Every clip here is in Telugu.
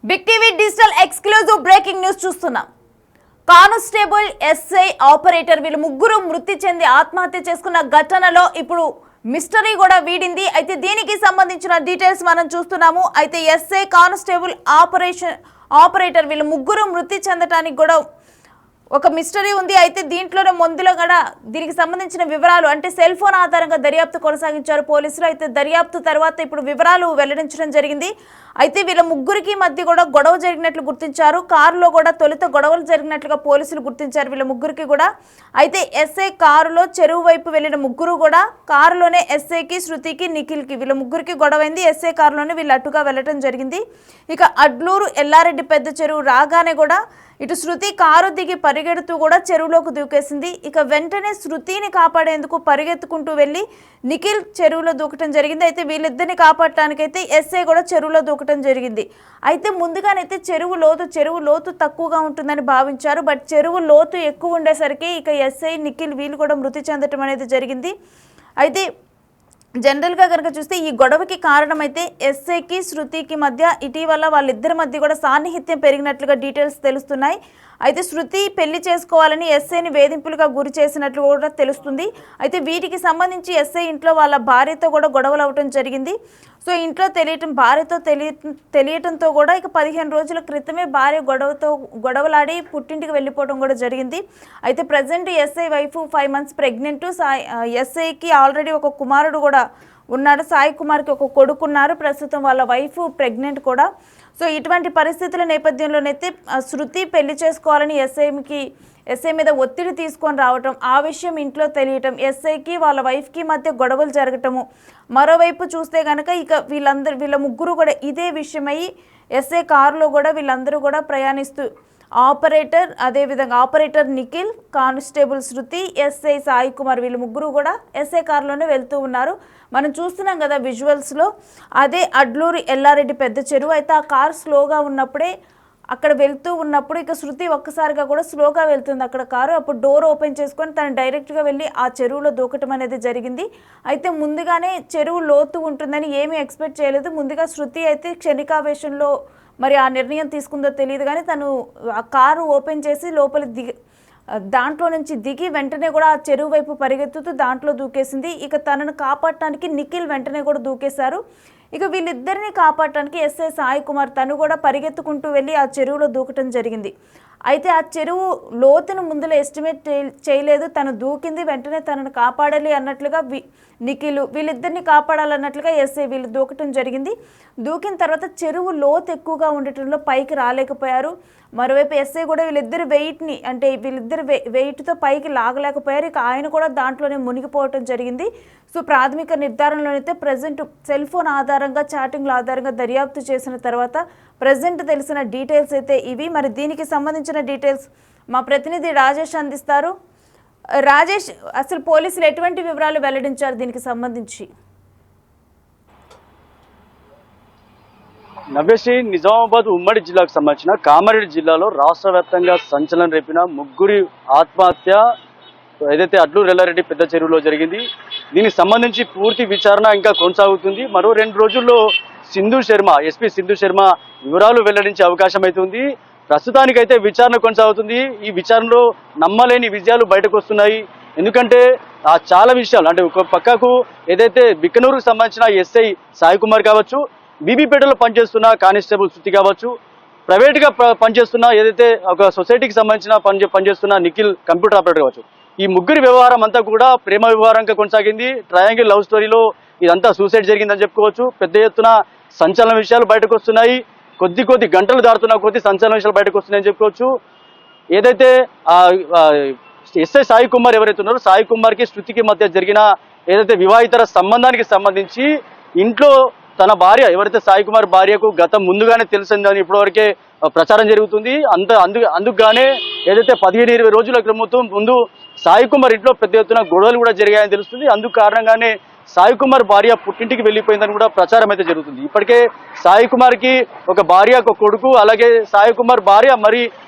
Big TV digital exclusive breaking news చూస్తున్నాం. కానిస్టేబుల్, ఎస్ఐ, ఆపరేటర్ వీళ్ళు ముగ్గురు మృతి చెంది ఆత్మహత్య చేసుకున్న ఘటనలో ఇప్పుడు మిస్టరీ కూడా వీడింది. అయితే దీనికి సంబంధించిన డీటెయిల్స్ మనం చూస్తున్నాము. అయితే ఎస్ఐ, కానిస్టేబుల్, ఆపరేటర్ వీళ్ళు ముగ్గురు మృతి చెందడానికి కూడా ఒక మిస్టరీ ఉంది. అయితే దీంట్లోనే ముందులో కూడా దీనికి సంబంధించిన వివరాలు అంటే సెల్ ఫోన్ ఆధారంగా దర్యాప్తు కొనసాగించారు పోలీసులు. అయితే దర్యాప్తు తర్వాత ఇప్పుడు వివరాలు వెల్లడించడం జరిగింది. అయితే వీళ్ళ ముగ్గురికి మధ్య కూడా గొడవ జరిగినట్లు గుర్తించారు. కారులో కూడా తొలుత గొడవలు జరిగినట్లుగా పోలీసులు గుర్తించారు వీళ్ళ ముగ్గురికి కూడా. అయితే ఎస్ఐ కారులో చెరువు వైపు వెళ్ళిన ముగ్గురు కూడా కారులోనే ఎస్ఐకి, శృతికి, నిఖిల్కి వీళ్ళ ముగ్గురికి గొడవైంది. ఎస్ఐ కారులోనే వీళ్ళు అటుగా వెళ్ళటం జరిగింది. ఇక అడ్లూరు ఎల్లారెడ్డి పెద్ద చెరువు రాగానే కూడా ఇటు శృతి కారు దిగి పరిగెడుతూ కూడా చెరువులోకి దూకేసింది. ఇక వెంటనే శృతిని కాపాడేందుకు పరిగెత్తుకుంటూ వెళ్ళి నిఖిల్ చెరువులో దూకటం జరిగింది. అయితే వీళ్ళిద్దరిని కాపాడటానికైతే ఎస్ఐ కూడా చెరువులో దూకటం జరిగింది. అయితే ముందుగానైతే చెరువు లోతు తక్కువగా ఉంటుందని భావించారు. బట్ చెరువు లోతు ఎక్కువ ఉండేసరికి ఇక ఎస్ఐ, నిఖిల్ వీళ్ళు కూడా మృతి చెందటం అనేది జరిగింది. అయితే జనరల్గా కనుక చూస్తే ఈ గొడవకి కారణమైతే ఎస్ఐకి, శృతికి మధ్య ఇటీవల వాళ్ళిద్దరి మధ్య కూడా సాన్నిహిత్యం పెరిగినట్లుగా డీటెయిల్స్ తెలుస్తున్నాయి. అయితే శృతి పెళ్లి చేసుకోవాలని ఎస్ఐని వేధింపులుగా గురి చేసినట్లు కూడా తెలుస్తుంది. అయితే వీటికి సంబంధించి ఎస్ఐ ఇంట్లో వాళ్ళ భార్యతో కూడా గొడవలు అవ్వటం జరిగింది. సో ఇంట్లో భార్యతో తెలియటంతో కూడా ఇక 15 రోజుల క్రితమే భార్య గొడవలాడి పుట్టింటికి వెళ్ళిపోవడం కూడా జరిగింది. అయితే present SI wife 5 months pregnant. ఎస్ఐకి ఆల్రెడీ ఒక కుమారుడు కూడా ఉన్నాడు. సాయి కుమార్కి ఒక కొడుకున్నారు. ప్రస్తుతం వాళ్ళ వైఫ్ ప్రెగ్నెంట్ కూడా. సో ఇటువంటి పరిస్థితుల నేపథ్యంలోనైతే శృతి పెళ్లి చేసుకోవాలని ఎస్ఐ మీద ఒత్తిడి తీసుకొని రావటం, ఆ విషయం ఇంట్లో తెలియటం, ఎస్ఐకి వాళ్ళ వైఫ్కి మధ్య గొడవలు జరగటము. మరోవైపు చూస్తే కనుక ఇక వీళ్ళ ముగ్గురు కూడా ఇదే విషయమై ఎస్ఐ కారులో కూడా వీళ్ళందరూ కూడా ప్రయాణిస్తూ ఆపరేటర్ నిఖిల్, కానిస్టేబుల్ శృతి, ఎస్ఐ సాయి కుమార్ వీళ్ళు ముగ్గురు కూడా ఎస్ఐ కారులోనే వెళ్తూ ఉన్నారు. మనం చూస్తున్నాం కదా విజువల్స్లో. అదే అడ్లూరు ఎల్లారెడ్డి పెద్ద చెరువు. అయితే ఆ కారు స్లోగా ఉన్నప్పుడే అక్కడ వెళ్తూ ఉన్నప్పుడు ఇక శృతి ఒక్కసారిగా కూడా స్లోగా వెళ్తుంది అక్కడ కారు. అప్పుడు డోర్ ఓపెన్ చేసుకొని తను డైరెక్ట్గా వెళ్ళి ఆ చెరువులో దూకటం అనేది జరిగింది. అయితే ముందుగానే చెరువు లోతు ఉంటుందని ఏమీ ఎక్స్పెక్ట్ చేయలేదు. ముందుగా శృతి అయితే క్షణికావేశంలో మరి ఆ నిర్ణయం తీసుకుందో తెలియదు కానీ తను ఆ కారు ఓపెన్ చేసి దాంట్లో నుంచి దిగి వెంటనే కూడా ఆ చెరువు వైపు పరిగెత్తుతూ దాంట్లో దూకేసింది. ఇక తనను కాపాడటానికి నిఖిల్ వెంటనే కూడా దూకేశారు. ఇక వీళ్ళిద్దరిని కాపాడటానికి ఎస్ఐ సాయి కుమార్ తను కూడా పరిగెత్తుకుంటూ వెళ్ళి ఆ చెరువులో దూకటం జరిగింది. అయితే ఆ చెరువు లోతును ముందులో ఎస్టిమేట్ చేయలేదు. తను దూకింది, వెంటనే తనను కాపాడాలి అన్నట్లుగా నిఖిల్ వీళ్ళిద్దరిని కాపాడాలన్నట్లుగా ఎస్ఐ వీళ్ళు దూకటం జరిగింది. దూకిన తర్వాత చెరువు లోతు ఎక్కువగా ఉండటంలో పైకి రాలేకపోయారు. మరోవైపు ఎస్ఐ కూడా వీళ్ళిద్దరి వెయిట్తో పైకి లాగలేకపోయారు. ఇక ఆయన కూడా దాంట్లోనే మునిగిపోవటం జరిగింది. సో ప్రాథమిక నిర్ధారణలోనైతే ప్రజెంట్ సెల్ ఫోన్ ఆధారంగా, చాటింగ్ల ఆధారంగా దర్యాప్తు చేసిన తర్వాత ప్రజెంట్ తెలిసిన డీటెయిల్స్ అయితే ఇవి. మరి దీనికి సంబంధించిన డీటెయిల్స్ మా ప్రతినిధి రాజేష్ అందిస్తారు. రాజేష్, అసలు పోలీసులు ఎటువంటి వివరాలు వెల్లడించారు దీనికి సంబంధించి? నవ్వేసి నిజామాబాద్ ఉమ్మడి జిల్లాకు సంబంధించిన కామారెడ్డి జిల్లాలో రాష్ట్ర వ్యాప్తంగా సంచలనం రేపిన ముగ్గురి ఆత్మహత్య ఏదైతే అడ్లూరు ఎల్లారెడ్డి పెద్ద చెరువులో జరిగింది. దీనికి సంబంధించి పూర్తి విచారణ ఇంకా కొనసాగుతుంది. మరో 2 రోజుల్లో ఎస్పీ సింధు శర్మ వివరాలు వెల్లడించే అవకాశం అయితే ఉంది. ప్రస్తుతానికైతే విచారణ కొనసాగుతుంది. ఈ విచారణలో నమ్మలేని విజయాలు బయటకు వస్తున్నాయి. ఎందుకంటే చాలా విషయాలు అంటే ఒక పక్కకు ఏదైతే బిక్కనూరుకు సంబంధించిన ఎస్ఐ సాయి కుమార్ కావచ్చు, బీబీపేటలో పనిచేస్తున్న కానిస్టేబుల్ శృతి కావచ్చు, ప్రైవేట్గా పనిచేస్తున్న ఏదైతే ఒక సొసైటీకి సంబంధించిన పనిచేస్తున్న నిఖిల్ కంప్యూటర్ ఆపరేటర్ కావచ్చు, ఈ ముగ్గురి వ్యవహారం అంతా కూడా ప్రేమ వ్యవహారంగా కొనసాగింది. ట్రయాంగిల్ లవ్ స్టోరీలో ఇదంతా సూసైడ్ జరిగిందని చెప్పుకోవచ్చు. పెద్ద ఎత్తున సంచలన విషయాలు బయటకు వస్తున్నాయి. కొద్ది గంటలు దాటుతున్న కొద్ది సంచలన విషయాలు బయటకు వస్తున్నాయని చెప్పుకోవచ్చు. ఏదైతే ఎస్ఐ సాయి కుమార్ ఎవరైతే ఉన్నారో, సాయి కుమార్కి శృతికి మధ్య జరిగిన ఏదైతే వివాహితర సంబంధానికి సంబంధించి ఇంట్లో తన భార్య ఎవరైతే సాయి కుమార్ భార్యకు గతం ముందుగానే తెలిసిందని ఇప్పటివరకే ప్రచారం జరుగుతుంది. అందుకుగానే ఏదైతే 15-20 రోజుల ముందు సాయి కుమార్ ఇంట్లో పెద్ద ఎత్తున గొడవలు కూడా జరిగాయని తెలుస్తుంది. అందుకు కారణంగానే సాయి కుమార్ భార్య పుట్టింటికి వెళ్ళిపోయిందని కూడా ప్రచారం అయితే జరుగుతుంది. ఇప్పటికే సాయి కుమార్కి ఒక భార్య, ఒక కొడుకు, అలాగే సాయి కుమార్ భార్య మరి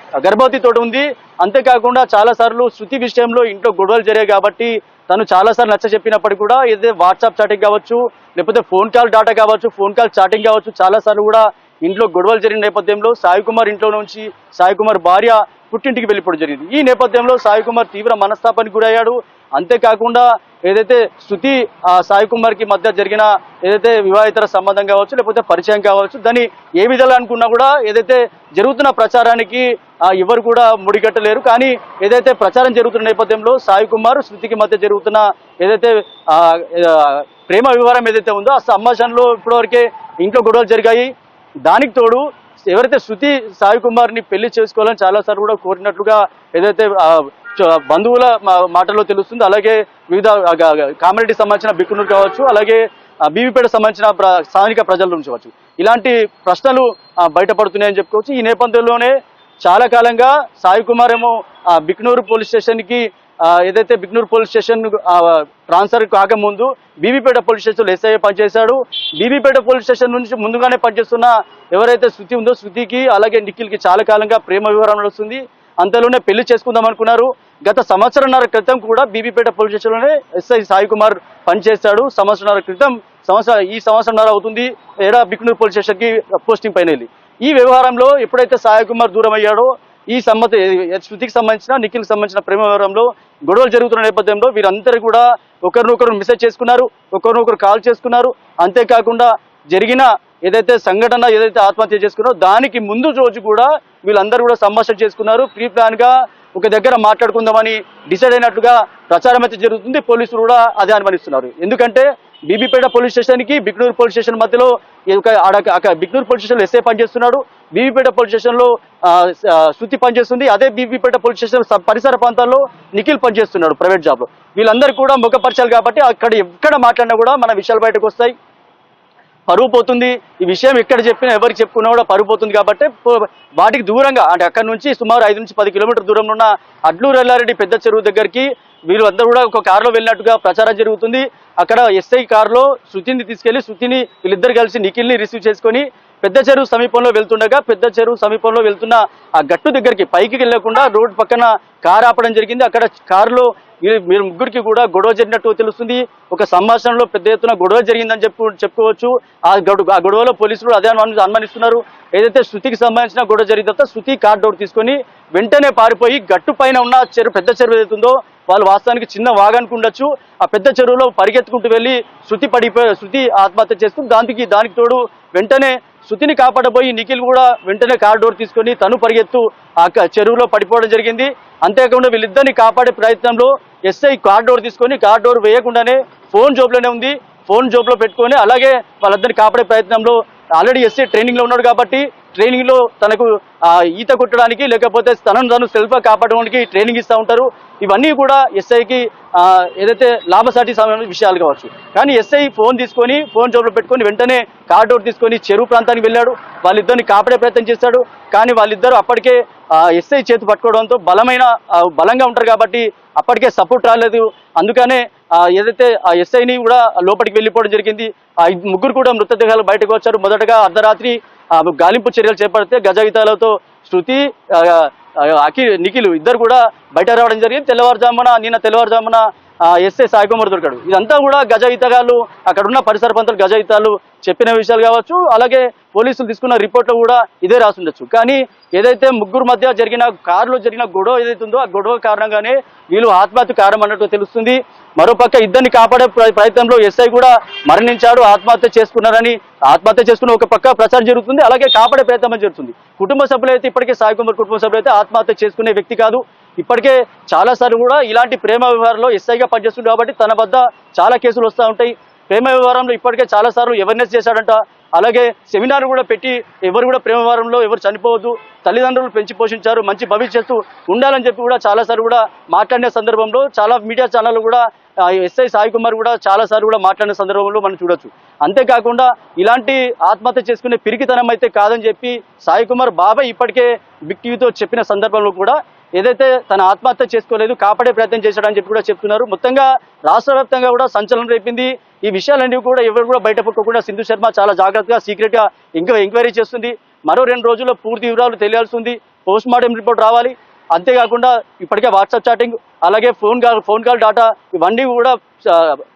గర్భవతితో ఉంది. అంతేకాకుండా చాలాసార్లు శృతి విషయంలో ఇంట్లో గొడవలు జరిగాయి కాబట్టి తను చాలాసార్లు నచ్చ చెప్పినప్పటికీ కూడా ఏదైతే వాట్సాప్ చాటింగ్ కావచ్చు, లేకపోతే ఫోన్ కాల్ డాటా కావచ్చు, ఫోన్ కాల్ చాటింగ్ కావచ్చు, చాలాసార్లు కూడా ఇంట్లో గొడవలు జరిగిన నేపథ్యంలో సాయి కుమార్ ఇంట్లో నుంచి సాయి కుమార్ భార్య పుట్టింటికి వెళ్ళిపోవడం జరిగింది. ఈ నేపథ్యంలో సాయి కుమార్ తీవ్ర మనస్తాపానికి గురయ్యాడు. అంతేకాకుండా ఏదైతే శృతి సాయి కుమార్ కి మధ్య జరిగిన ఏదైతే వివాహితర సంబంధం కావచ్చు లేకపోతే పరిచయం కావచ్చు, దాన్ని ఏ విధాలు అనుకున్నా కూడా ఏదైతే జరుగుతున్న ప్రచారానికి ఎవరు కూడా ముడిగట్టలేరు. కానీ ఏదైతే ప్రచారం జరుగుతున్న నేపథ్యంలో సాయి కుమార్ శృతికి మధ్య జరుగుతున్న ఏదైతే ప్రేమ వ్యవహారం ఏదైతే ఉందో ఆ సంభాషణలో ఇప్పటివరకే ఇంట్లో గొడవలు జరిగాయి. దానికి తోడు ఎవరైతే శృతి సాయి కుమార్ ని పెళ్లి చేసుకోవాలని చాలా సార్లు కూడా కోరినట్లుగా ఏదైతే బంధువుల మాటల్లో తెలుస్తుంది. అలాగే వివిధ కామారెడ్డి సంబంధించిన బిక్కునూరు కావచ్చు, అలాగే బీవీపేట సంబంధించిన స్థానిక ప్రజల నుంచి కావచ్చు, ఇలాంటి ప్రశ్నలు బయటపడుతున్నాయని చెప్పుకోవచ్చు. ఈ నేపథ్యంలోనే చాలా కాలంగా సాయి కుమార్ ఏమో బిక్నూరు పోలీస్ స్టేషన్ కి ఏదైతే బిక్నూరు పోలీస్ స్టేషన్ ట్రాన్స్ఫర్ కాకముందు బీవీపేట పోలీస్ స్టేషన్ ఎస్ఐ పనిచేశాడు. బీవీపేట పోలీస్ స్టేషన్ నుంచి ముందుగానే పనిచేస్తున్న ఎవరైతే శృతి ఉందో శృతికి అలాగే నిఖిల్కి చాలా కాలంగా ప్రేమ వివరణ వస్తుంది. అంతలోనే పెళ్లి చేసుకుందాం అనుకున్నారు. గత సంవత్సరంన్నర క్రితం కూడా బీబీపేట పోలీస్ స్టేషన్లోనే ఎస్ఐ సాయి కుమార్ పనిచేస్తాడు. సంవత్సరంన్నర క్రితం ఈ సంవత్సరంన్నర అవుతుంది ఏడా బిక్నూరు పోలీస్ స్టేషన్ కి పోస్టింగ్ పైన వెళ్ళి. ఈ వ్యవహారంలో ఎప్పుడైతే సాయి కుమార్ దూరం అయ్యాడో ఈ శృతికి సంబంధించిన నిఖిల్కి సంబంధించిన ప్రేమ వ్యవహారంలో గొడవలు జరుగుతున్న నేపథ్యంలో వీరందరూ కూడా ఒకరినొకరు మెసేజ్ చేసుకున్నారు, ఒకరినొకరు కాల్ చేసుకున్నారు. అంతేకాకుండా జరిగిన ఏదైతే సంఘటన ఏదైతే ఆత్మహత్య చేసుకున్నారో దానికి ముందు రోజు కూడా వీళ్ళందరూ కూడా సంభాషణ చేసుకున్నారు. ప్రీ ప్లాన్ గా ఒక దగ్గర మాట్లాడుకుందామని డిసైడ్ అయినట్లుగా ప్రచారం అయితే జరుగుతుంది. పోలీసులు కూడా అదే అనుమానిస్తున్నారు. ఎందుకంటే బీబీపేట పోలీస్ స్టేషన్ కి బిక్నూరు పోలీస్ స్టేషన్ మధ్యలో బిక్నూరు పోలీస్ స్టేషన్ ఎస్ఐ పనిచేస్తున్నాడు, బీబీపేట పోలీస్ స్టేషన్ లో శృతి పనిచేస్తుంది. అదే బీబీపేట పోలీస్ స్టేషన్ పరిసర ప్రాంతాల్లో నిఖిల్ పనిచేస్తున్నాడు ప్రైవేట్ జాబ్ లో. వీళ్ళందరూ కూడా ముఖపరిచయాలు కాబట్టి అక్కడ ఎక్కడ మాట్లాడినా కూడా మన విషయాలు బయటకు వస్తాయి, పరువు పోతుంది. ఈ విషయం ఎక్కడ చెప్పినా ఎవరికి చెప్పుకున్నా కూడా పరువు పోతుంది. కాబట్టి వాటికి దూరంగా అంటే అక్కడ నుంచి సుమారు 5 నుంచి 10 కిలోమీటర్ దూరంలో ఉన్న అడ్లూరు ఎల్లారెడ్డి పెద్ద చెరువు దగ్గరికి వీళ్ళందరూ కూడా ఒక కారులో వెళ్ళినట్టుగా ప్రచారం జరుగుతుంది. అక్కడ ఎస్ఐ కారులో శృతిని తీసుకెళ్లి శృతిని వీళ్ళిద్దరు కలిసి నిఖిల్ని రిసీవ్ చేసుకొని పెద్ద చెరువు సమీపంలో వెళ్తుండగా పెద్ద చెరువు సమీపంలో వెళ్తున్న ఆ గట్టు దగ్గరికి పైకి వెళ్లకుండా రోడ్డు పక్కన కారు ఆపడం జరిగింది. అక్కడ కారులో మీరు ముగ్గురికి కూడా గొడవ జరిగినట్టు తెలుస్తుంది. ఒక సంభాషణలో పెద్ద ఎత్తున గొడవ జరిగిందని చెప్పుకోవచ్చు. ఆ గొడవలో పోలీసులు అదే అనుమానిస్తున్నారు. ఏదైతే శృతికి సంబంధించిన గొడవ జరిగిందో శృతి కార్ డోర్ తీసుకొని వెంటనే పారిపోయి గట్టు పైన ఉన్న పెద్ద చెరువు ఏదైతుందో వాళ్ళు వాస్తవానికి చిన్న వాగానికి ఉండొచ్చు, ఆ పెద్ద చెరువులో పరిగెత్తుకుంటూ వెళ్ళి శృతి ఆత్మహత్య చేస్తుంది. దానికి తోడు వెంటనే శృతిని కాపాడబోయి నిఖిల్ కూడా వెంటనే కార్ డోర్ తీసుకొని తను పరిగెత్తు ఆ చెరువులో పడిపోవడం జరిగింది. అంతేకాకుండా వీళ్ళిద్దరిని కాపాడే ప్రయత్నంలో ఎస్ఐ కార్ డోర్ తీసుకొని కార్ డోర్ వేయకుండానే ఫోన్ జోబులోనే ఉంది, ఫోన్ జోబులో పెట్టుకొని అలాగే వాళ్ళిద్దరిని కాపాడే ప్రయత్నంలో ఆల్రెడీ ఎస్ఐ ట్రైనింగ్ లో ఉన్నాడు కాబట్టి ట్రైనింగ్ లో తనకు ఈత కొట్టడానికి లేకపోతే తను సెల్ఫ్ గా కాపాడడానికి ట్రైనింగ్ ఇస్తూ ఉంటారు. ఇవన్నీ కూడా ఎస్ఐకి ఏదైతే లాభసాటి విషయాలు కావచ్చు. కానీ ఎస్ఐ ఫోన్ తీసుకొని ఫోన్ జోబులో పెట్టుకొని వెంటనే కార్ డోర్ తీసుకొని చెరువు ప్రాంతానికి వెళ్ళాడు. వాళ్ళిద్దరిని కాపాడే ప్రయత్నం చేశాడు. కానీ వాళ్ళిద్దరూ అప్పటికే ఎస్ఐ చేతి పట్టుకోవడంతో బలంగా ఉంటారు కాబట్టి అప్పటికే సపోర్ట్ రాలేదు. అందుకనే ఏదైతే ఆ ఎస్ఐని కూడా లోపలికి వెళ్ళిపోవడం జరిగింది. ముగ్గురు కూడా మృతదేహాలు బయటకు వచ్చారు. మొదటగా అర్ధరాత్రి గాలింపు చర్యలు చేపడితే గజగీతాలతో శృతి నిఖిల్ ఇద్దరు కూడా బయట రావడం జరిగింది. నిన్న తెల్లవారుజామున ఎస్ఐ సాయి కుమార్ దొరికాడు. ఇదంతా కూడా గజ ఈతగాళ్ళు అక్కడున్న పరిసర ప్రాంతాలు గజ ఈతలు చెప్పిన విషయాలు కావచ్చు, అలాగే పోలీసులు తీసుకున్న రిపోర్ట్లో కూడా ఇదే రాసుండొచ్చు. కానీ ఏదైతే ముగ్గురు మధ్య జరిగిన కారులో జరిగిన గొడవ ఏదైతే ఉందో ఆ గొడవ కారణంగానే వీళ్ళు ఆత్మహత్య కారణం అన్నట్టు తెలుస్తుంది. మరోపక్క ఇద్దరిని కాపాడే ప్రయత్నంలో ఎస్ఐ కూడా మరణించాడు, ఆత్మహత్య చేసుకున్న ఒక పక్క ప్రచారం జరుగుతుంది, అలాగే కాపాడే ప్రయత్నం జరుగుతుంది. కుటుంబ సభ్యులు అయితే ఇప్పటికే సాయి కుమార్ కుటుంబ సభ్యులు అయితే ఆత్మహత్య చేసుకునే వ్యక్తి కాదు. ఇప్పటికే చాలా సార్లు కూడా ఇలాంటి ప్రేమ వ్యవహారంలో ఎస్ఐగా పనిచేస్తుంది కాబట్టి తన వద్ద చాలా కేసులు వస్తూ ఉంటాయి. ప్రేమ వ్యవహారంలో ఇప్పటికే చాలా సార్లు అవేర్నెస్ చేశాడంట. అలాగే సెమినార్ కూడా పెట్టి ఎవరు కూడా ప్రేమ వ్యవహారంలో ఎవరు చనిపోవద్దు, తల్లిదండ్రులు పెంచి పోషించారు, మంచి భవిష్యత్తు ఉండాలని చెప్పి కూడా చాలా సార్లు కూడా మాట్లాడిన సందర్భంలో చాలా మీడియా ఛానళ్ళు కూడా ఎస్ఐ సాయి కుమార్ కూడా చాలా సార్లు కూడా మాట్లాడిన సందర్భంలో మనం చూడొచ్చు. అంతేకాకుండా ఇలాంటి ఆత్మహత్య చేసుకునే పిరికితనం అయితే కాదని చెప్పి సాయి కుమార్ బాబాయ్ ఇప్పటికే బిగ్ టీవీతో చెప్పిన సందర్భంలో కూడా ఏదైతే తన ఆత్మహత్య చేసుకోలేదు, కాపాడే ప్రయత్నం చేశాడని చెప్పి కూడా చెప్తున్నారు. మొత్తంగా రాష్ట్ర వ్యాప్తంగా కూడా సంచలనం రేపింది. ఈ విషయాలన్నీ కూడా ఎవరు కూడా బయట పక్కకుండా సింధు శర్మ చాలా జాగ్రత్తగా సీక్రెట్ గా ఎంక్వైరీ చేస్తుంది. మరో 2 రోజుల్లో పూర్తి వివరాలు తెలియాల్సి ఉంది. పోస్ట్ మార్టం రిపోర్ట్ రావాలి. అంతేకాకుండా ఇప్పటికే వాట్సాప్ చాటింగ్ అలాగే ఫోన్ కాల్ డాటా ఇవన్నీ కూడా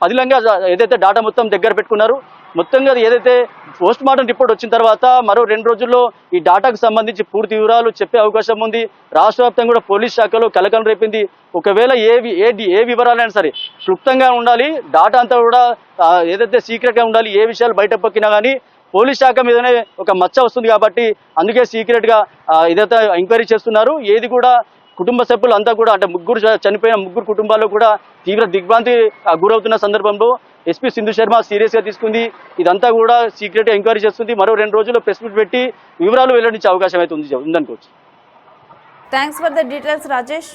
పదిలంగా ఏదైతే డాటా మొత్తం దగ్గర పెట్టుకున్నారు. మొత్తంగా ఏదైతే పోస్ట్ మార్టం రిపోర్ట్ వచ్చిన తర్వాత మరో 2 రోజుల్లో ఈ డాటాకు సంబంధించి పూర్తి వివరాలు చెప్పే అవకాశం ఉంది. రాష్ట్ర వ్యాప్తంగా కూడా పోలీస్ శాఖలో కలకలం రేపింది. ఒకవేళ ఏ వివరాలైనా సరే క్లుప్తంగా ఉండాలి, డాటా అంతా కూడా ఏదైతే సీక్రెట్గా ఉండాలి. ఏ విషయాలు బయట పొక్కినా కానీ పోలీస్ శాఖ మీదనే ఒక మచ్చ వస్తుంది కాబట్టి అందుకే సీక్రెట్గా ఇదైతే ఎంక్వైరీ చేస్తున్నారు. ఏది కూడా కుటుంబ సభ్యులు అంతా కూడా అంటే చనిపోయిన ముగ్గురు కుటుంబాల్లో కూడా తీవ్ర దిగ్భ్రాంతి గురవుతున్న సందర్భంలో ఎస్పీ సింధు శర్మ సీరియస్గా తీసుకుంది. ఇదంతా కూడా సీక్రెట్గా ఎంక్వైరీ చేస్తుంది. మరో 2 రోజుల్లో ప్రెస్ మీట్ పెట్టి వివరాలు వెల్లడించే అవకాశం అయితే ఉందనుకోవచ్చు. Thanks for the details Rajesh.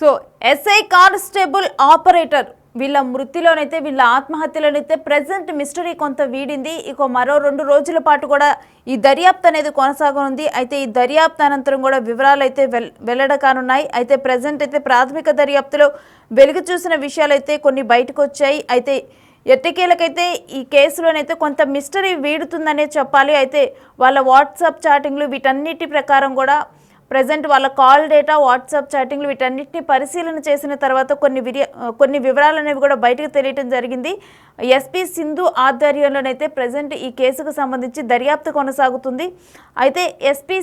So SI constable operator వీళ్ళ మృతిలోనైతే వీళ్ళ ఆత్మహత్యలోనైతే ప్రజెంట్ మిస్టరీ కొంత వీడింది. ఇక మరో 2 రోజుల పాటు కూడా ఈ దర్యాప్తు అనేది కొనసాగనుంది. అయితే ఈ దర్యాప్తు అనంతరం కూడా వివరాలు అయితే వెల్లడ కానున్నాయి. అయితే ప్రజెంట్ అయితే ప్రాథమిక దర్యాప్తులో వెలుగు చూసిన విషయాలు అయితే కొన్ని బయటకు వచ్చాయి. అయితే ఎట్టకేలకైతే ఈ కేసులోనైతే కొంత మిస్టరీ వీడుతుందనే చెప్పాలి. అయితే వాళ్ళ వాట్సాప్ చాటింగ్లు వీటన్నిటి ప్రకారం కూడా ప్రజెంట్ వాళ్ళ కాల్ డేటా, వాట్సాప్ చాటింగ్లు వీటన్నిటిని పరిశీలన చేసిన తర్వాత కొన్ని వివరాలు అనేవి కూడా బయటకు తెలియటం జరిగింది. ఎస్పీ సింధు ఆధ్వర్యంలోనైతే ప్రజెంట్ ఈ కేసుకు సంబంధించి దర్యాప్తు కొనసాగుతుంది. అయితే ఎస్పీ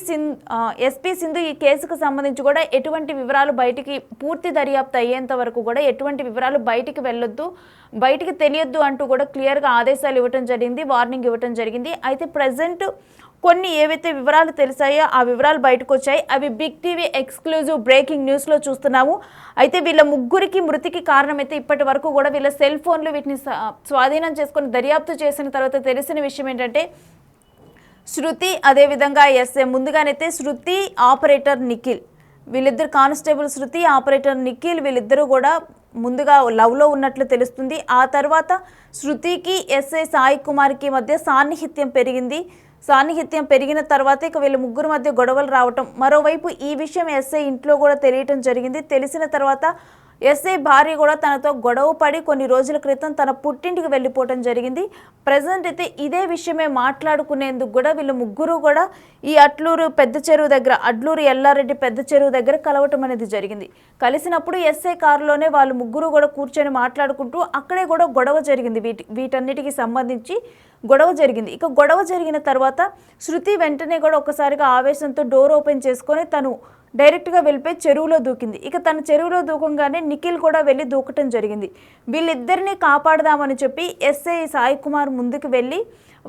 సింధు ఈ కేసుకు సంబంధించి కూడా ఎటువంటి వివరాలు బయటికి పూర్తి దర్యాప్తు అయ్యేంత వరకు కూడా ఎటువంటి వివరాలు బయటికి వెళ్ళొద్దు, బయటికి తెలియొద్దు అంటూ కూడా క్లియర్గా ఆదేశాలు ఇవ్వటం జరిగింది, వార్నింగ్ ఇవ్వటం జరిగింది. అయితే ప్రజెంట్ కొన్ని ఏవైతే వివరాలు తెలిసాయో ఆ వివరాలు బయటకు వచ్చాయి. అవి బిగ్ టీవీ ఎక్స్క్లూజివ్ బ్రేకింగ్ న్యూస్లో చూస్తున్నాము. అయితే వీళ్ళ ముగ్గురికి మృతికి కారణమైతే ఇప్పటి వరకు కూడా వీళ్ళ సెల్ ఫోన్లు వీటిని స్వాధీనం చేసుకొని దర్యాప్తు చేసిన తర్వాత తెలిసిన విషయం ఏంటంటే శృతి అదేవిధంగా ఎస్ఏ ముందుగానైతే శృతి ఆపరేటర్ నిఖిల్ వీళ్ళిద్దరు కానిస్టేబుల్ శృతి ఆపరేటర్ నిఖిల్ వీళ్ళిద్దరూ కూడా ముందుగా లవ్లో ఉన్నట్లు తెలుస్తుంది. ఆ తర్వాత శృతికి ఎస్ఐ సాయి కుమార్కి మధ్య సాన్నిహిత్యం పెరిగిన తర్వాత ఇక వీళ్ళ ముగ్గురు మధ్య గొడవలు రావటం, మరోవైపు ఈ విషయం ఎస్ఐ ఇంట్లో కూడా తెలియటం జరిగింది. తెలిసిన తర్వాత ఎస్ఐ భార్య కూడా తనతో గొడవ పడి కొన్ని రోజుల క్రితం తన పుట్టింటికి వెళ్ళిపోవటం జరిగింది. ప్రజెంట్ అయితే ఇదే విషయమే మాట్లాడుకునేందుకు కూడా వీళ్ళు ముగ్గురు కూడా ఈ అడ్లూరు ఎల్లారెడ్డి పెద్ద చెరువు దగ్గర కలవటం అనేది జరిగింది. కలిసినప్పుడు ఎస్ఐ కారులోనే వాళ్ళు ముగ్గురు కూడా కూర్చొని మాట్లాడుకుంటూ అక్కడే కూడా గొడవ జరిగింది. వీటన్నిటికీ సంబంధించి గొడవ జరిగింది. ఇక గొడవ జరిగిన తర్వాత శృతి వెంటనే కూడా ఒకసారిగా ఆవేశంతో డోర్ ఓపెన్ చేసుకొని తను డైరెక్ట్గా వెళ్ళిపోయి చెరువులో దూకింది. ఇక తన చెరువులో దూకంగానే నిఖిల్ కూడా వెళ్ళి దూకటం జరిగింది. వీళ్ళిద్దరిని కాపాడదామని చెప్పి ఎస్ఐ సాయి కుమార్ ముందుకు వెళ్ళి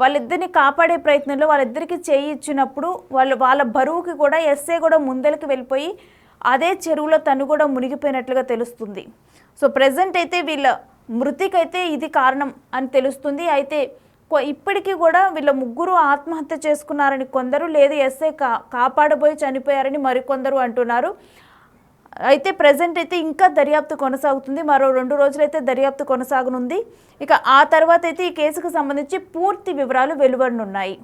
వాళ్ళిద్దరిని కాపాడే ప్రయత్నంలో వాళ్ళిద్దరికి చేయి ఇచ్చినప్పుడు వాళ్ళ బరువుకి కూడా ఎస్ఐ కూడా ముందరికి వెళ్ళిపోయి అదే చెరువులో తను కూడా మునిగిపోయినట్లుగా తెలుస్తుంది. సో ప్రజెంట్ అయితే వీళ్ళ మృతికైతే ఇది కారణం అని తెలుస్తుంది. అయితే ఇప్పటికీ కూడా వీళ్ళ ముగ్గురు ఆత్మహత్య చేసుకున్నారని కొందరు, లేదు ఎస్ఐ కాపాడబోయి చనిపోయారని మరికొందరు అంటున్నారు. అయితే ప్రజెంట్ అయితే ఇంకా దర్యాప్తు కొనసాగుతుంది. మరో 2 రోజులైతే దర్యాప్తు కొనసాగనుంది. ఇక ఆ తర్వాత అయితే ఈ కేసుకు సంబంధించి పూర్తి వివరాలు వెలువడనున్నాయి.